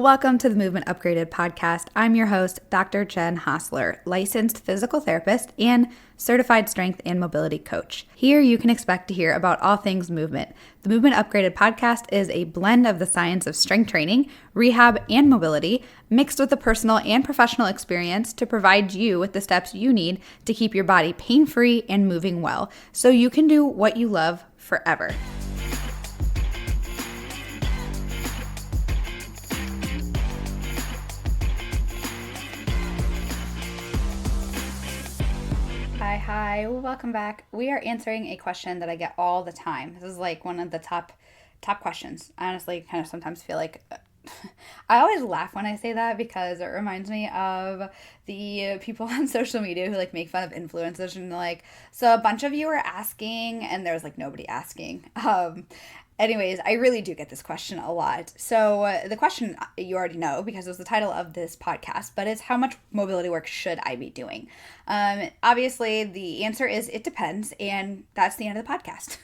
Welcome to the Movement Upgraded podcast. I'm your host, Dr. Jen Hostler, licensed physical therapist and certified strength and mobility coach. Here you can expect to hear about all things movement. The Movement Upgraded podcast is a blend of the science of strength training, rehab, and mobility, mixed with the personal and professional experience to provide you with the steps you need to keep your body pain-free and moving well, so you can do what you love forever. Hi, welcome back. We are answering a question that I get all the time. This is like one of the top questions. I honestly kind of sometimes feel like I always laugh when I say that because it reminds me of the people on social media who like make fun of influencers and they're like, so a bunch of you are asking and there's like nobody asking. Anyways, I really do get this question a lot. So the question you already know because it was the title of this podcast, but it's how much mobility work should I be doing? Obviously, the answer is it depends, and that's the end of the podcast.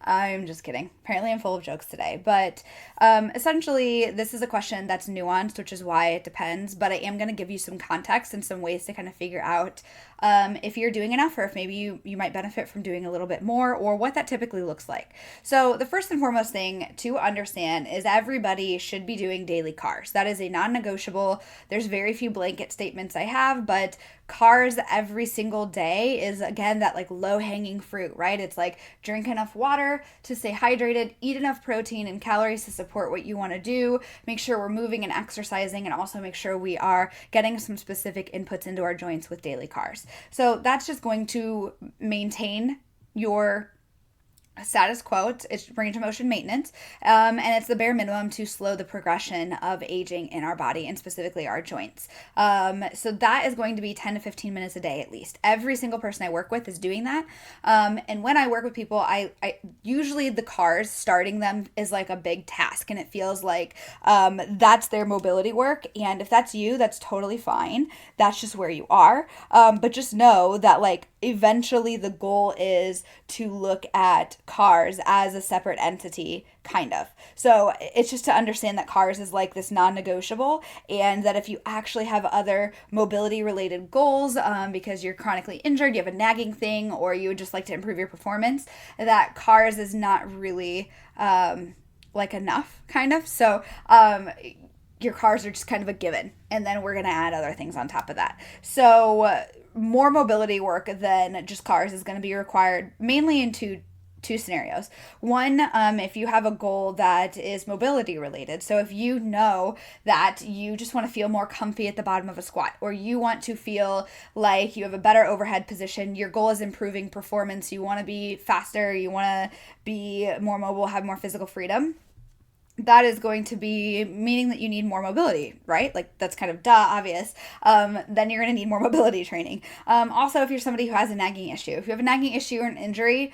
I'm just kidding. Apparently, I'm full of jokes today. But essentially, this is a question that's nuanced, which is why it depends. But I am going to give you some context and some ways to kind of figure out if you're doing enough or if maybe you might benefit from doing a little bit more or what that typically looks like. So the first and foremost thing to understand is everybody should be doing daily cars. That is a non-negotiable. There's very few blanket statements I have, but cars every single day is, again, that like low-hanging fruit, right? It's like drink enough water to stay hydrated, eat enough protein and calories to support what you want to do, make sure we're moving and exercising, and also make sure we are getting some specific inputs into our joints with daily cars. So that's just going to maintain your status quo. It's range of motion maintenance, and it's the bare minimum to slow the progression of aging in our body and specifically our joints. So that is going to be 10 to 15 minutes a day at least. Every single person I work with is doing that. And when I work with people, I usually the cars, starting them is like a big task, and it feels like that's their mobility work. And if that's you, that's totally fine. That's just where you are. But just know that like eventually the goal is to look at cars as a separate entity, kind of. So it's just to understand that cars is like this non-negotiable, and that if you actually have other mobility related goals, because you're chronically injured, you have a nagging thing, or you would just like to improve your performance, that cars is not really like enough, kind of. So your cars are just kind of a given, and then we're going to add other things on top of that. So more mobility work than just cars is going to be required mainly in two scenarios. One, if you have a goal that is mobility related. So if you know that you just want to feel more comfy at the bottom of a squat, or you want to feel like you have a better overhead position, your goal is improving performance, you want to be faster, you want to be more mobile, have more physical freedom, that is going to be meaning that you need more mobility, right? Like that's kind of obvious. Then you're going to need more mobility training. Also, if you're somebody who has a nagging issue, if you have a nagging issue or an injury,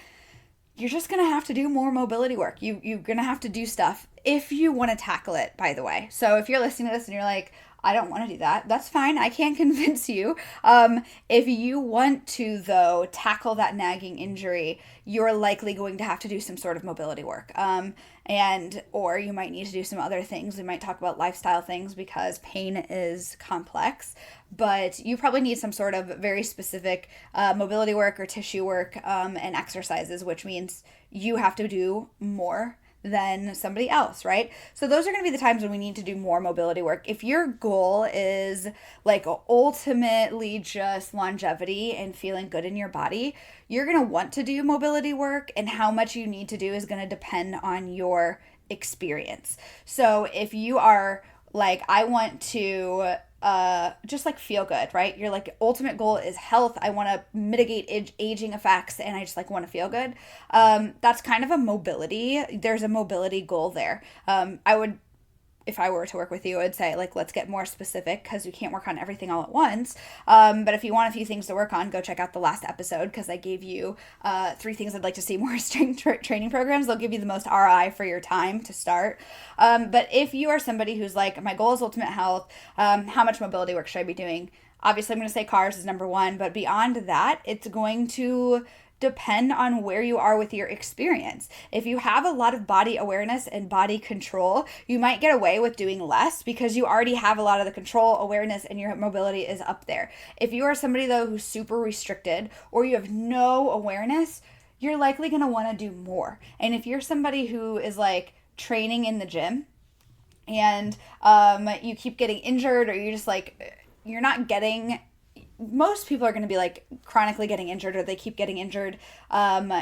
you're just going to have to do more mobility work. You're going to have to do stuff if you want to tackle it, by the way. So if you're listening to this and you're like, I don't want to do that, that's fine. I can't convince you. If you want to, though, tackle that nagging injury, you're likely going to have to do some sort of mobility work. Or you might need to do some other things. We might talk about lifestyle things because pain is complex, but you probably need some sort of very specific mobility work or tissue work and exercises, which means you have to do more than somebody else, right? So those are going to be the times when we need to do more mobility work. If your goal is like ultimately just longevity and feeling good in your body, you're going to want to do mobility work, and how much you need to do is going to depend on your experience. So if you are like, I want to just like feel good, right? Your like ultimate goal is health. I want to mitigate aging effects, and I just like want to feel good. That's kind of a mobility. There's a mobility goal there. I would if I were to work with you, I'd say, like, let's get more specific because you can't work on everything all at once. But if you want a few things to work on, go check out the last episode because I gave you 3 things I'd like to see more strength training programs. They'll give you the most ROI for your time to start. But if you are somebody who's like, my goal is ultimate health, how much mobility work should I be doing? Obviously, I'm going to say cars is number 1, but beyond that, it's going to depend on where you are with your experience. If you have a lot of body awareness and body control, you might get away with doing less because you already have a lot of the control, awareness, and your mobility is up there. If you are somebody though who's super restricted or you have no awareness, you're likely going to want to do more. And if you're somebody who is like training in the gym and you keep getting injured, or you're just like, you're not getting, most people are going to be like chronically getting injured, or they keep getting injured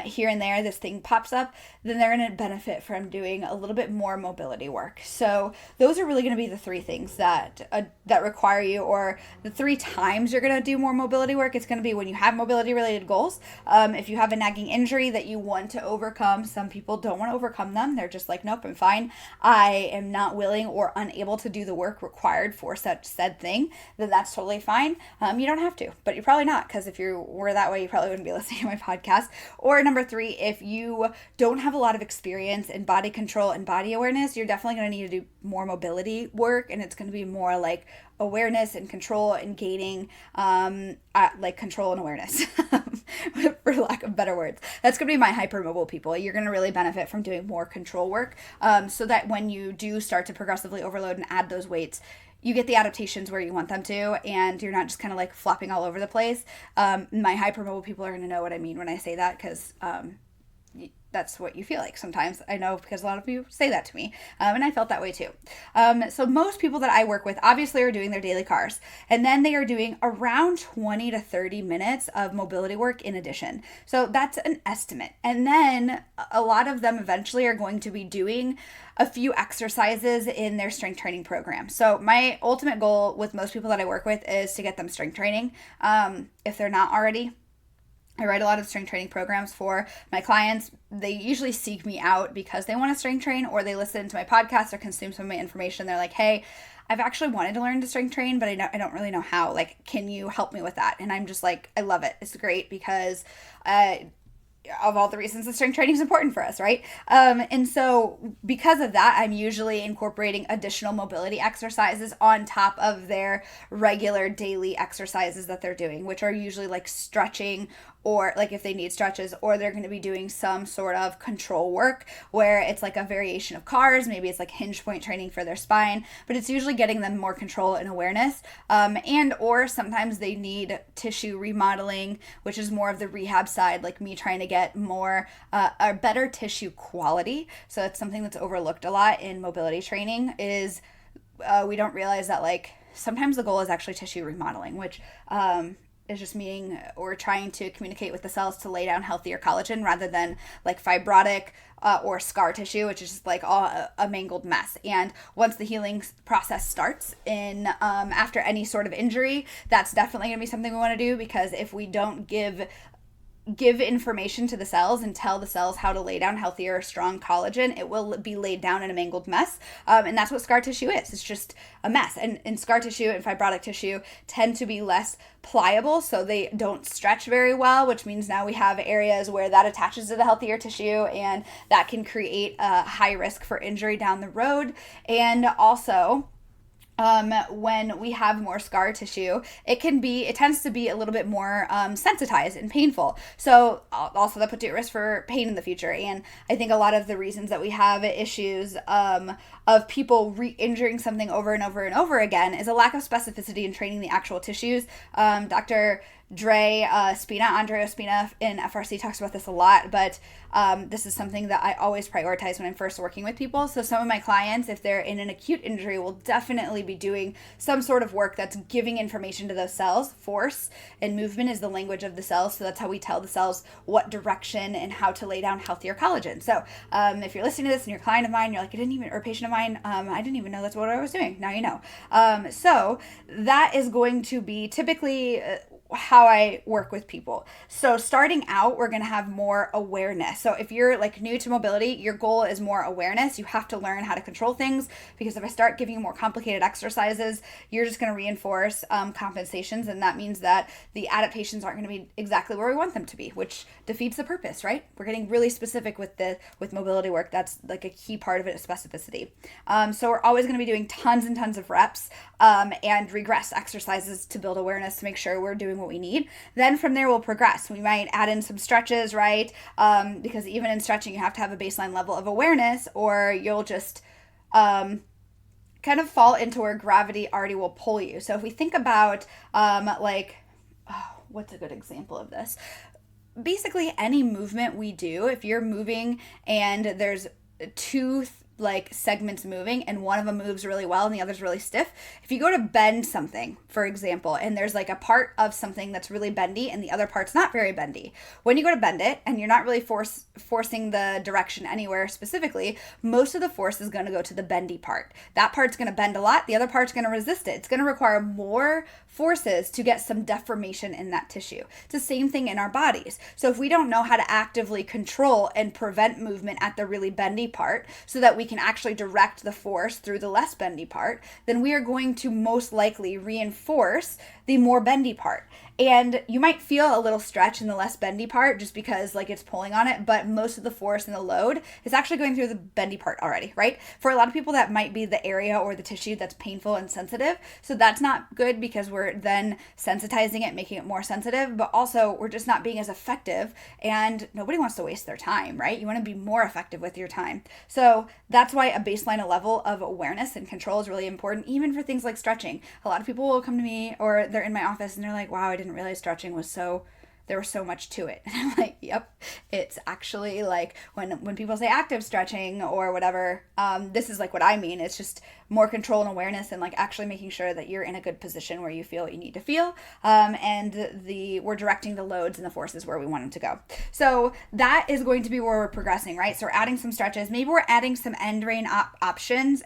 here and there, this thing pops up, then they're going to benefit from doing a little bit more mobility work. So those are really going to be the three things that require you, or the 3 times you're going to do more mobility work. It's going to be when you have mobility related goals. If you have a nagging injury that you want to overcome, some people don't want to overcome them. They're just like, nope, I'm fine. I am not willing or unable to do the work required for such said thing. Then that's totally fine. You don't have to, but you're probably not, because if you were that way, you probably wouldn't be listening to my podcast. Or number 3, if you don't have a lot of experience in body control and body awareness, you're definitely going to need to do more mobility work, and it's going to be more like awareness and control and gaining like control and awareness for lack of better words. That's going to be my hypermobile people. You're going to really benefit from doing more control work, so that when you do start to progressively overload and add those weights, you get the adaptations where you want them to, and you're not just kind of like flopping all over the place. My hypermobile people are going to know what I mean when I say that, because that's what you feel like sometimes. I know, because a lot of you say that to me, and I felt that way too. So most people that I work with obviously are doing their daily cars, and then they are doing around 20 to 30 minutes of mobility work in addition. So that's an estimate. And then a lot of them eventually are going to be doing a few exercises in their strength training program. So my ultimate goal with most people that I work with is to get them strength training. If they're not already, I write a lot of strength training programs for my clients. They usually seek me out because they want to strength train, or they listen to my podcast or consume some of my information. They're like, hey, I've actually wanted to learn to strength train, but I don't really know how. Like, can you help me with that? And I'm just like, I love it. It's great because of all the reasons that strength training is important for us, right? And so because of that, I'm usually incorporating additional mobility exercises on top of their regular daily exercises that they're doing, which are usually like stretching, or like if they need stretches, or they're going to be doing some sort of control work where it's like a variation of cars. Maybe it's like hinge point training for their spine, but it's usually getting them more control and awareness. And or sometimes they need tissue remodeling, which is more of the rehab side, like me trying to get more a better tissue quality. So it's something that's overlooked a lot in mobility training, is we don't realize that like sometimes the goal is actually tissue remodeling, which is just meaning or trying to communicate with the cells to lay down healthier collagen rather than like fibrotic or scar tissue, which is just like all a mangled mess. And once the healing process starts in after any sort of injury, that's definitely going to be something we want to do, because if we don't give information to the cells and tell the cells how to lay down healthier, strong collagen, it will be laid down in a mangled mess. And that's what scar tissue is. It's just a mess. And scar tissue and fibrotic tissue tend to be less pliable, so they don't stretch very well, which means now we have areas where that attaches to the healthier tissue, and that can create a high risk for injury down the road. And also, when we have more scar tissue, it tends to be a little bit more sensitized and painful. So also that puts you at risk for pain in the future. And I think a lot of the reasons that we have issues of people re-injuring something over and over and over again is a lack of specificity in training the actual tissues. Dr. Andre Spina in FRC talks about this a lot, but this is something that I always prioritize when I'm first working with people. So some of my clients, if they're in an acute injury, will definitely be doing some sort of work that's giving information to those cells. Force and movement is the language of the cells, so that's how we tell the cells what direction and how to lay down healthier collagen. So if you're listening to this and you're a client of mine, you're like, or a patient of mine, I didn't even know that's what I was doing. Now you know. So that is going to be typically how I work with people. So starting out, we're going to have more awareness. So if you're like new to mobility, your goal is more awareness. You have to learn how to control things, because if I start giving you more complicated exercises, you're just going to reinforce compensations. And that means that the adaptations aren't going to be exactly where we want them to be, which defeats the purpose, right? We're getting really specific with mobility work. That's like a key part of it, is specificity. So we're always going to be doing tons and tons of reps and regress exercises to build awareness, to make sure we're doing what we need. Then from there, we'll progress. We might add in some stretches, right? Because even in stretching, you have to have a baseline level of awareness, or you'll just kind of fall into where gravity already will pull you. So if we think about what's a good example of this? Basically any movement we do, if you're moving and there's two segments moving and one of them moves really well and the other's really stiff, if you go to bend something, for example, and there's like a part of something that's really bendy and the other part's not very bendy, when you go to bend it and you're not really forcing the direction anywhere specifically, most of the force is going to go to the bendy part. That part's going to bend a lot, the other part's going to resist it. It's going to require more forces to get some deformation in that tissue. It's the same thing in our bodies. So if we don't know how to actively control and prevent movement at the really bendy part so that we can actually direct the force through the less bendy part, then we are going to most likely reinforce the more bendy part. And you might feel a little stretch in the less bendy part just because it's pulling on it, but most of the force and the load is actually going through the bendy part already, right? For a lot of people, that might be the area or the tissue that's painful and sensitive. So that's not good because we're then sensitizing it, making it more sensitive, but also we're just not being as effective, and nobody wants to waste their time, right? You want to be more effective with your time. So that's why a baseline level of awareness and control is really important, even for things like stretching. A lot of people will come to me or they're in my office and they're like, wow, I didn't realize stretching was there was so much to it. And I'm like, yep, it's actually when people say active stretching or whatever, this is what I mean. It's just more control and awareness and actually making sure that you're in a good position where you feel what you need to feel. And we're directing the loads and the forces where we want them to go. So that is going to be where we're progressing, right? So we're adding some stretches. Maybe we're adding some end range options.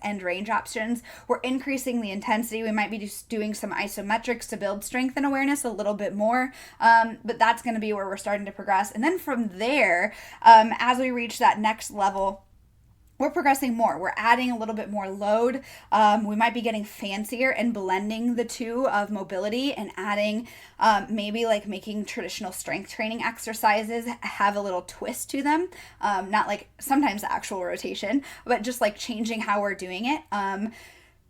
We're increasing the intensity. We might be just doing some isometrics to build strength and awareness a little bit more. But that's going to be where we're starting to progress. And then from there, as we reach that next level, we're progressing more. We're adding a little bit more load. We might be getting fancier and blending the two of mobility and adding maybe making traditional strength training exercises have a little twist to them. Not sometimes actual rotation, but just changing how we're doing it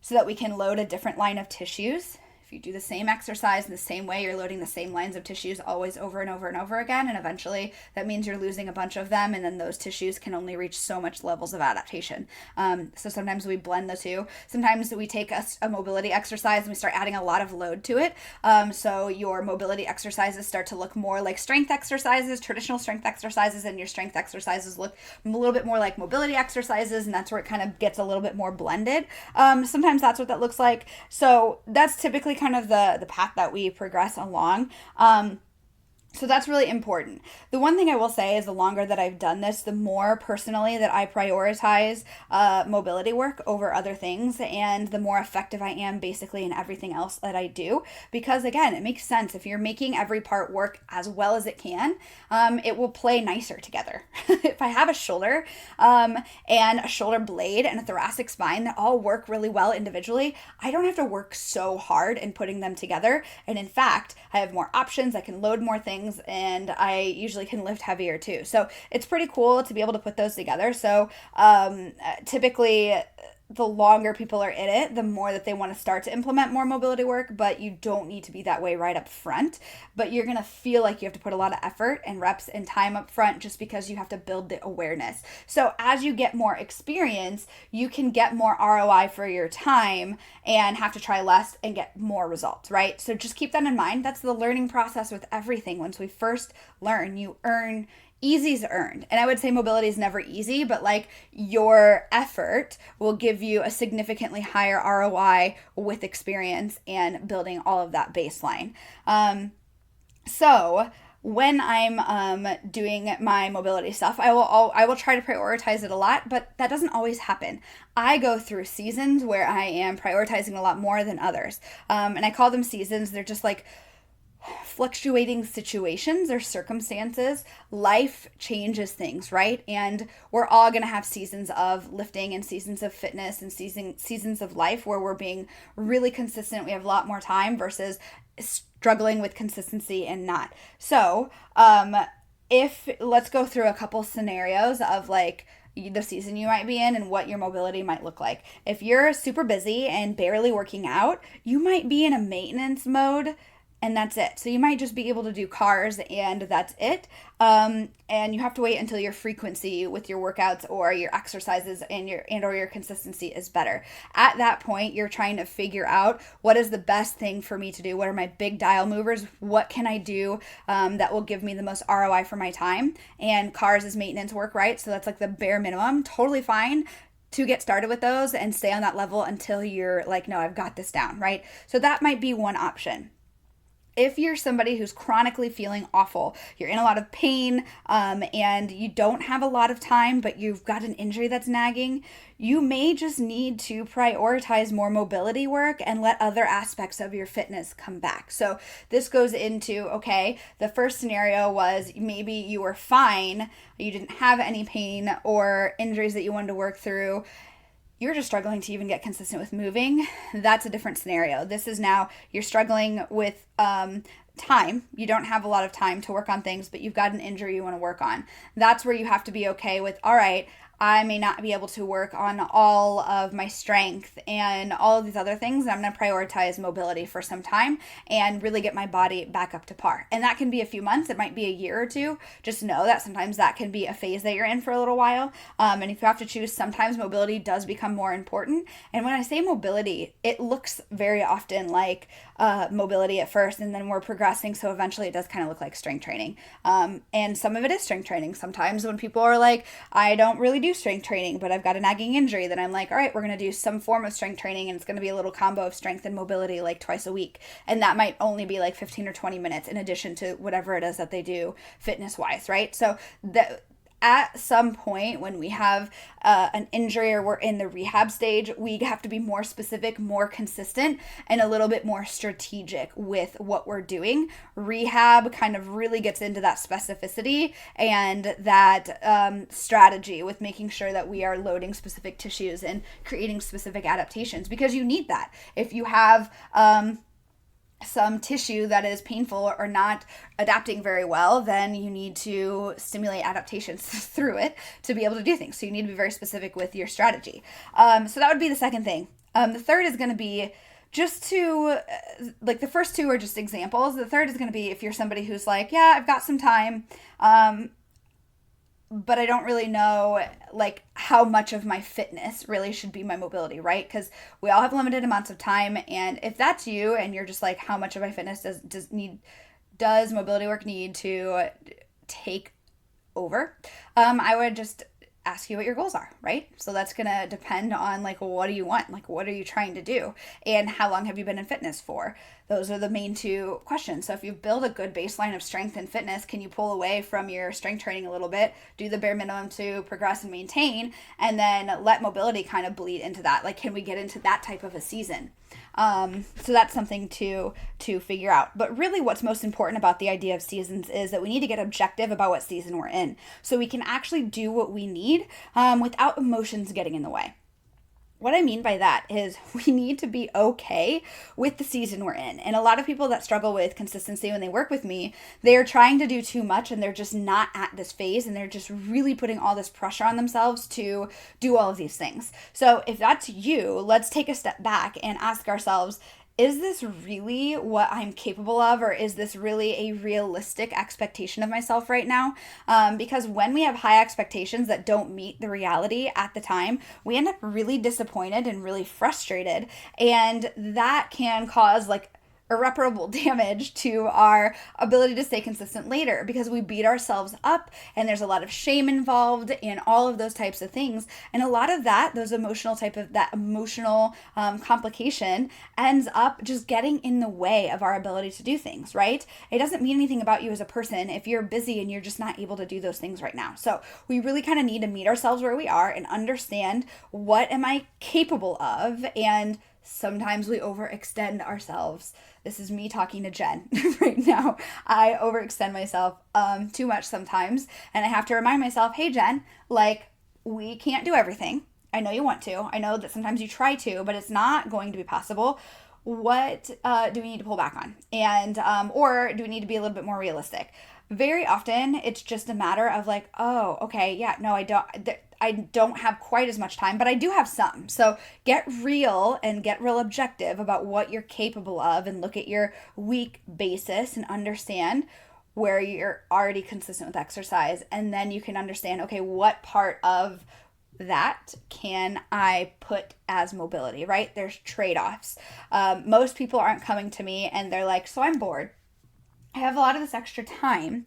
so that we can load a different line of tissues. If you do the same exercise in the same way, you're loading the same lines of tissues always over and over and over again, and eventually that means you're losing a bunch of them, and then those tissues can only reach so much levels of adaptation. So sometimes we blend the two. Sometimes we take a mobility exercise and we start adding a lot of load to it. So your mobility exercises start to look more like strength exercises, traditional strength exercises, and your strength exercises look a little bit more like mobility exercises, and that's where it kind of gets a little bit more blended. Sometimes that's what that looks like. So that's typically kind of the path that we progress along. So that's really important. The one thing I will say is the longer that I've done this, the more personally that I prioritize mobility work over other things, and the more effective I am basically in everything else that I do. Because again, it makes sense. If you're making every part work as well as it can, it will play nicer together. If I have a shoulder and a shoulder blade and a thoracic spine that all work really well individually, I don't have to work so hard in putting them together. And in fact, I have more options. I can load more things, and I usually can lift heavier too. So it's pretty cool to be able to put those together. So typically the longer people are in it, the more that they want to start to implement more mobility work, but you don't need to be that way right up front. But you're going to feel like you have to put a lot of effort and reps and time up front just because you have to build the awareness. So as you get more experience, you can get more ROI for your time and have to try less and get more results, right? So just keep that in mind. That's the learning process with everything. Once we first learn, you earn. Easy's earned. And I would say mobility is never easy, but your effort will give you a significantly higher ROI with experience and building all of that baseline. So when I'm doing my mobility stuff, I will try to prioritize it a lot, but that doesn't always happen. I go through seasons where I am prioritizing a lot more than others. And I call them seasons. They're just fluctuating situations or circumstances. Life changes things, right? And we're all going to have seasons of lifting and seasons of fitness and seasons of life where we're being really consistent. We have a lot more time versus struggling with consistency and not. So let's go through a couple scenarios of the season you might be in and what your mobility might look like. If you're super busy and barely working out, you might be in a maintenance mode and that's it. So you might just be able to do cars and that's it. And you have to wait until your frequency with your workouts or your exercises and or your consistency is better. At that point, you're trying to figure out what is the best thing for me to do. What are my big dial movers? What can I do that will give me the most ROI for my time? And cars is maintenance work, right? So that's like the bare minimum. Totally fine to get started with those and stay on that level until you're like, no, I've got this down, right? So that might be one option. If you're somebody who's chronically feeling awful, you're in a lot of pain, and you don't have a lot of time, but you've got an injury that's nagging, you may just need to prioritize more mobility work and let other aspects of your fitness come back. So this goes into, okay, the first scenario was maybe you were fine, you didn't have any pain or injuries that you wanted to work through, you're just struggling to even get consistent with moving. That's a different scenario. This is now you're struggling with time. You don't have a lot of time to work on things, but you've got an injury you want to work on. That's where you have to be okay with, all right, I may not be able to work on all of my strength and all of these other things. I'm going to prioritize mobility for some time and really get my body back up to par. And that can be a few months. It might be a year or two. Just know that sometimes that can be a phase that you're in for a little while. And if you have to choose, sometimes mobility does become more important. And when I say mobility, it looks very often like mobility at first, and then we're progressing. So eventually it does kind of look like strength training. And some of it is strength training. Sometimes when people are like, I don't really do strength training, but I've got a nagging injury, then I'm like, all right, we're going to do some form of strength training, and it's going to be a little combo of strength and mobility like twice a week. And that might only be like 15 or 20 minutes in addition to whatever it is that they do fitness wise, right? So that at some point when we have an injury or we're in the rehab stage, we have to be more specific, more consistent, and a little bit more strategic with what we're doing. Rehab kind of really gets into that specificity and that strategy with making sure that we are loading specific tissues and creating specific adaptations, because you need that. If you have some tissue that is painful or not adapting very well, then you need to stimulate adaptations through it to be able to do things. So you need to be very specific with your strategy. So that would be the second thing. The third is going to be just to, like the first two are just examples. The third is going to be if you're somebody who's like, yeah, I've got some time, but I don't really know like how much of my fitness really should be my mobility, right? Because we all have limited amounts of time. And if that's you and you're just like, how much of my fitness does mobility work need to take over? I would just ask you what your goals are, right? So that's going to depend on like, what do you want? Like, what are you trying to do? And how long have you been in fitness for? Those are the main two questions. So if you build a good baseline of strength and fitness, can you pull away from your strength training a little bit, do the bare minimum to progress and maintain, and then let mobility kind of bleed into that? Like, can we get into that type of a season? So that's something to figure out. But really what's most important about the idea of seasons is that we need to get objective about what season we're in so we can actually do what we need without emotions getting in the way. What I mean by that is we need to be okay with the season we're in. And a lot of people that struggle with consistency when they work with me, they're trying to do too much and they're just not at this phase and they're just really putting all this pressure on themselves to do all of these things. So if that's you, let's take a step back and ask ourselves, is this really what I'm capable of, or is this really a realistic expectation of myself right now? Because when we have high expectations that don't meet the reality at the time, we end up really disappointed and really frustrated. And that can cause like irreparable damage to our ability to stay consistent later because we beat ourselves up and there's a lot of shame involved in all of those types of things. And a lot of that emotional complication ends up just getting in the way of our ability to do things, right? It doesn't mean anything about you as a person if you're busy and you're just not able to do those things right now. So we really kind of need to meet ourselves where we are and understand what am I capable of, and sometimes we overextend ourselves. This is me talking to Jen right now. I overextend myself too much sometimes. And I have to remind myself, hey, Jen, like we can't do everything. I know you want to. I know that sometimes you try to, but it's not going to be possible. What do we need to pull back on? And or do we need to be a little bit more realistic? Very often, it's just a matter of like, oh, okay, yeah, no, I don't. I don't have quite as much time, but I do have some. So get real and get real objective about what you're capable of and look at your week basis and understand where you're already consistent with exercise. And then you can understand, okay, what part of that can I put as mobility, right? There's trade-offs. Most people aren't coming to me and they're like, so I'm bored. I have a lot of this extra time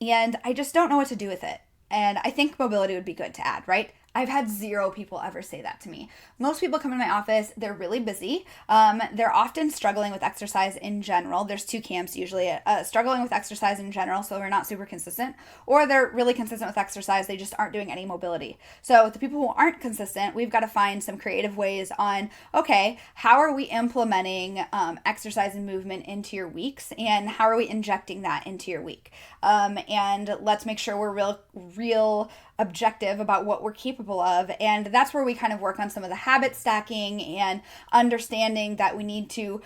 and I just don't know what to do with it. And I think mobility would be good to add, right? I've had 0 people ever say that to me. Most people come in my office, they're really busy. They're often struggling with exercise in general. There's 2 camps usually, struggling with exercise in general, so we're not super consistent, or they're really consistent with exercise, they just aren't doing any mobility. So the people who aren't consistent, we've got to find some creative ways on, okay, how are we implementing exercise and movement into your weeks, and how are we injecting that into your week? And let's make sure we're real objective about what we're capable of. And that's where we kind of work on some of the habit stacking and understanding that we need to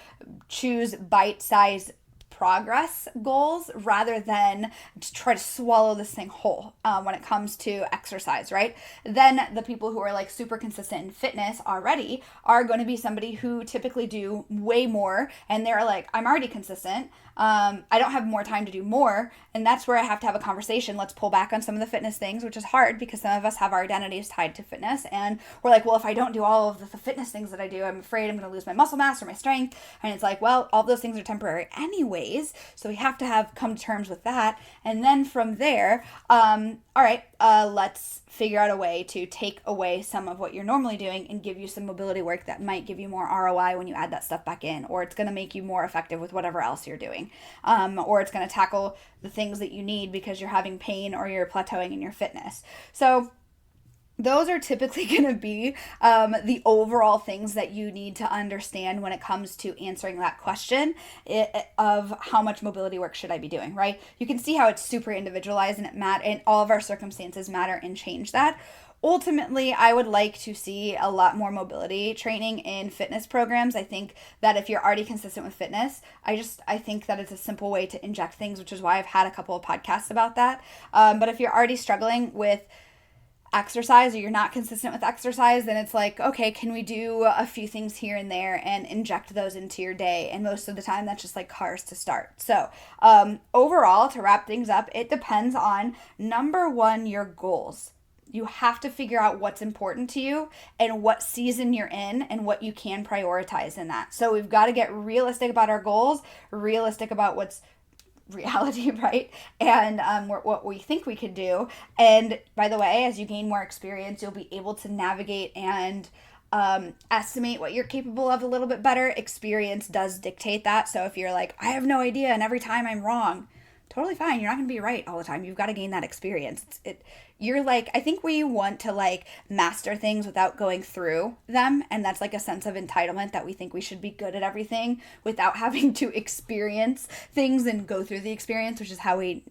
choose bite-sized progress goals rather than to try to swallow this thing whole when it comes to exercise, right? Then the people who are like super consistent in fitness already are going to be somebody who typically do way more and they're like, I'm already consistent. I don't have more time to do more. And that's where I have to have a conversation. Let's pull back on some of the fitness things, which is hard because some of us have our identities tied to fitness. And we're like, well, if I don't do all of the fitness things that I do, I'm afraid I'm going to lose my muscle mass or my strength. And it's like, well, all those things are temporary anyways. So we have to come to terms with that. And then from there, all right, let's figure out a way to take away some of what you're normally doing and give you some mobility work that might give you more ROI when you add that stuff back in, or it's going to make you more effective with whatever else you're doing, or it's going to tackle the things that you need because you're having pain or you're plateauing in your fitness. So those are typically going to be the overall things that you need to understand when it comes to answering that question of how much mobility work should I be doing, right? You can see how it's super individualized and all of our circumstances matter and change that. Ultimately, I would like to see a lot more mobility training in fitness programs. I think that if you're already consistent with fitness, I think that it's a simple way to inject things, which is why I've had a couple of podcasts about that. But if you're already struggling with exercise or you're not consistent with exercise, then it's like, okay, can we do a few things here and there and inject those into your day? And most of the time that's just like cars to start. So overall, to wrap things up, it depends on, number one, your goals. You have to figure out what's important to you and what season you're in and what you can prioritize in that. So we've got to get realistic about our goals, realistic about what's reality, right? And what we think we could do. And by the way, as you gain more experience, you'll be able to navigate and estimate what you're capable of a little bit better. Experience does dictate that. So if you're like, I have no idea and every time I'm wrong, totally fine. You're not going to be right all the time. You've got to gain that experience. You're like, I think we want to like master things without going through them. And that's like a sense of entitlement that we think we should be good at everything without having to experience things and go through the experience, which is how we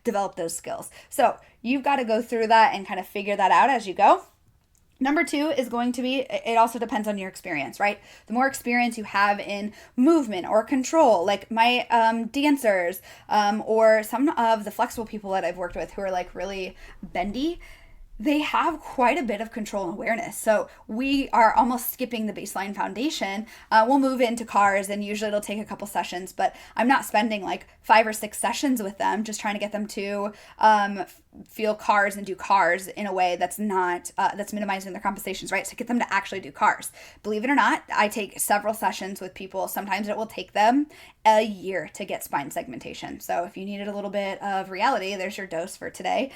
develop those skills. So you've got to go through that and kind of figure that out as you go. Number two is going to be, it also depends on your experience, right? The more experience you have in movement or control, like my dancers or some of the flexible people that I've worked with who are like really bendy, they have quite a bit of control and awareness. So we are almost skipping the baseline foundation. We'll move into cars and usually it'll take a couple sessions, but I'm not spending like 5 or 6 sessions with them just trying to get them to feel cars and do cars in a way that's not, that's minimizing their compensations, right? So get them to actually do cars. Believe it or not, I take several sessions with people. Sometimes it will take them a year to get spine segmentation. So if you needed a little bit of reality, there's your dose for today.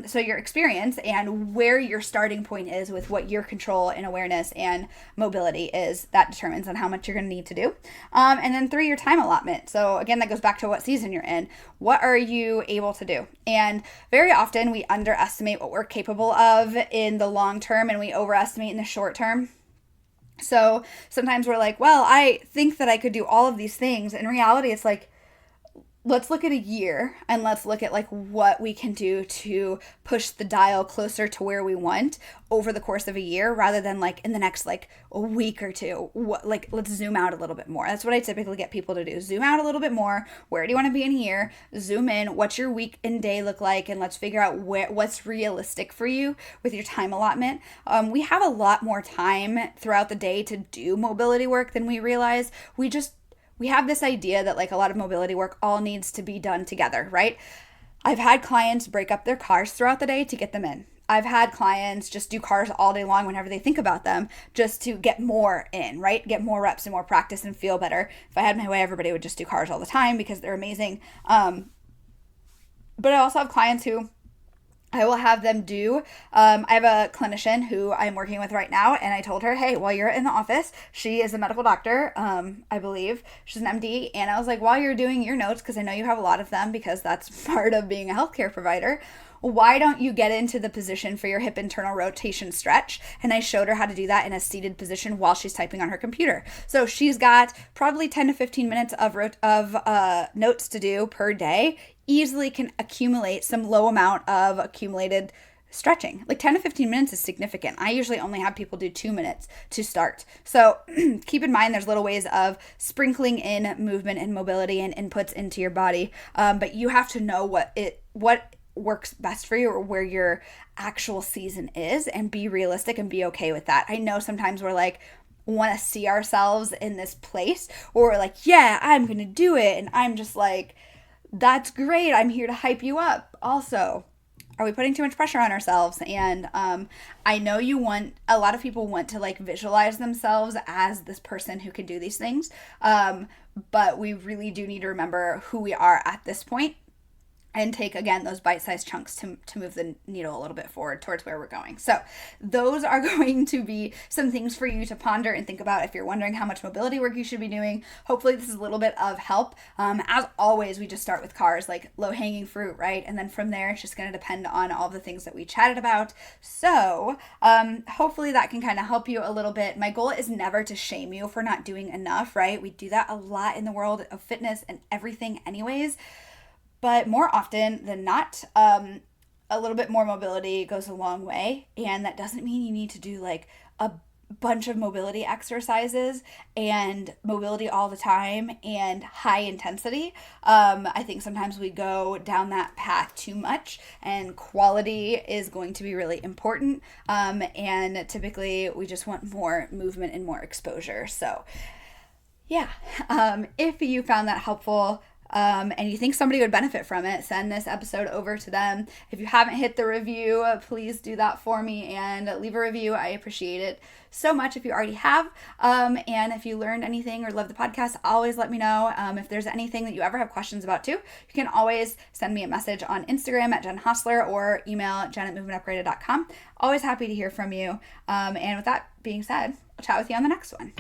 So your experience and where your starting point is with what your control and awareness and mobility is, that determines on how much you're going to need to do. And then 3, your time allotment. So again, that goes back to what season you're in. What are you able to do? And very often we underestimate what we're capable of in the long term and we overestimate in the short term. So sometimes we're like, well, I think that I could do all of these things. In reality, it's like, let's look at a year and let's look at like what we can do to push the dial closer to where we want over the course of a year, rather than like in the next like a week or two. Like, let's zoom out a little bit more. That's what I typically get people to do. Zoom out a little bit more. Where do you want to be in a year? Zoom in. What's your week and day look like? And let's figure out what's realistic for you with your time allotment. We have a lot more time throughout the day to do mobility work than we realize. We have this idea that like a lot of mobility work all needs to be done together, right? I've had clients break up their cars throughout the day to get them in. I've had clients just do cars all day long whenever they think about them, just to get more in, right? Get more reps and more practice and feel better. If I had my way, everybody would just do cars all the time because they're amazing. But I also have clients who I will have them do. I have a clinician who I'm working with right now, and I told her, hey, while you're in the office, she is a medical doctor, I believe. She's an MD. And I was like, while you're doing your notes, because I know you have a lot of them because that's part of being a healthcare provider, why don't you get into the position for your hip internal rotation stretch? And I showed her how to do that in a seated position while she's typing on her computer. So she's got probably 10 to 15 minutes of notes to do per day. Easily can accumulate some low amount of accumulated stretching. Like 10 to 15 minutes is significant. I usually only have people do 2 minutes to start. So keep in mind there's little ways of sprinkling in movement and mobility and inputs into your body. But you have to know what works best for you or where your actual season is, and be realistic and be okay with that. I know sometimes we're like, want to see ourselves in this place where we're like, yeah, I'm going to do it. And I'm just like, that's great. I'm here to hype you up. Also, are we putting too much pressure on ourselves? And I know a lot of people want to like visualize themselves as this person who can do these things. But we really do need to remember who we are at this point, and take, again, those bite-sized chunks to move the needle a little bit forward towards where we're going. So those are going to be some things for you to ponder and think about if you're wondering how much mobility work you should be doing. Hopefully this is a little bit of help. As always, we just start with cars, like low-hanging fruit, right? And then from there, it's just going to depend on all the things that we chatted about. So hopefully that can kind of help you a little bit. My goal is never to shame you for not doing enough, right? We do that a lot in the world of fitness and everything anyways. But more often than not, a little bit more mobility goes a long way. And that doesn't mean you need to do like a bunch of mobility exercises and mobility all the time and high intensity. I think sometimes we go down that path too much, and quality is going to be really important. And typically we just want more movement and more exposure. So yeah, if you found that helpful, and you think somebody would benefit from it, send this episode over to them. If you haven't hit the review, please do that for me and leave a review. I appreciate it so much if you already have. And if you learned anything or love the podcast, always let me know. If there's anything that you ever have questions about too, you can always send me a message on Instagram at Jen Hostler or email jen@movementupgraded.com. Always happy to hear from you. And with that being said, I'll chat with you on the next one.